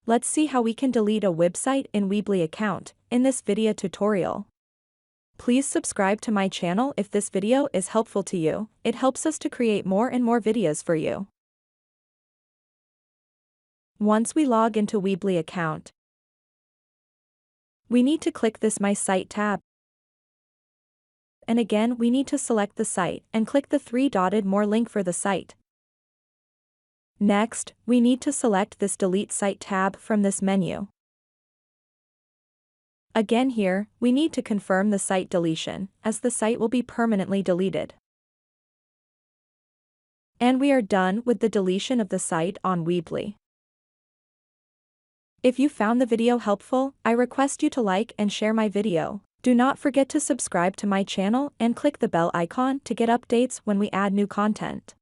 Let's see how we can delete a website in Weebly account in this video tutorial. Please subscribe to my channel if this video is helpful to you. It helps us to create more and more videos for you. Once we log into Weebly account, we need to click this My Site tab. And again, we need to select the site and click the three-dotted More link for the site. Next, we need to select this Delete Site tab from this menu. Again here, we need to confirm the site deletion, as the site will be permanently deleted. And we are done with the deletion of the site on Weebly. If you found the video helpful, I request you to like and share my video. Do not forget to subscribe to my channel and click the bell icon to get updates when we add new content.